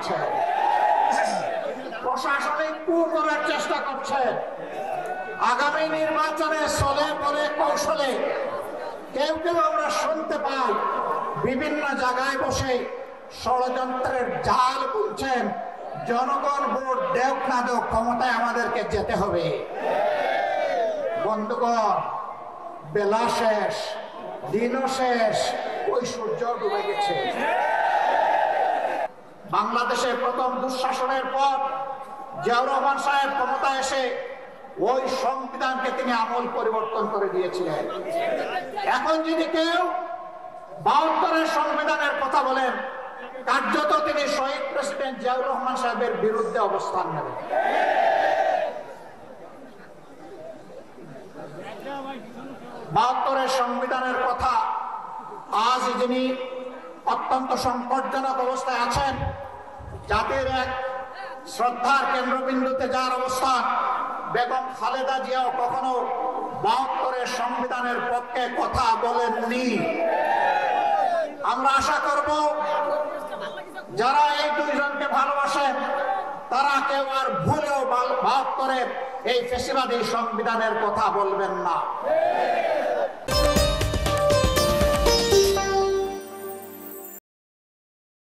চালাচ্ছে, প্রশাসনিক কূ করার চেষ্টা করছে। আগামী নির্বাচনে চলে বলে কৌশলে কেউ কেউ আমরা শুনতে পাই বিভিন্ন জায়গায় বসে ষড়যন্ত্রের জাল বুনছেন, জনগণ ভোট দেখ না দেখ ক্ষমতায় আমাদেরকে যেতে হবে। বন্ধুগণ, বেলা শেষ, দিনও শেষ, ওই সূর্য ডুবে গেছে। বাংলাদেশে প্রথম দুঃশাসনের পর জিয়াউর রহমান সাহেব ক্ষমতায় এসে ওই সংবিধানকে তিনি আমূল পরিবর্তন করে দিয়েছিলেন। এখন যদি কেউ ৭২-এর সংবিধানের কথা বলেন, কার্যত তিনি শহীদ প্রেসিডেন্ট জিয়াউর রহমান সাহেবের বিরুদ্ধে অবস্থান নেবেন। ৭২-এর সংবিধানের কথা আজ যিনি অত্যন্ত সংকটজনক অবস্থায় আছেন, জাতির এক শ্রদ্ধার কেন্দ্রবিন্দুতে যার অবস্থান, বেগম খালেদা জিয়াও কখনো ৭২-এর সংবিধানের পক্ষে কথা বলেননি। আমরা আশা করব যারা এই দুইজনকে ভালোবাসেন তারা কেউ আর ভুলেও ৭২-এর এই ফ্যাসিবাদী সংবিধানের কথা বলবেন না।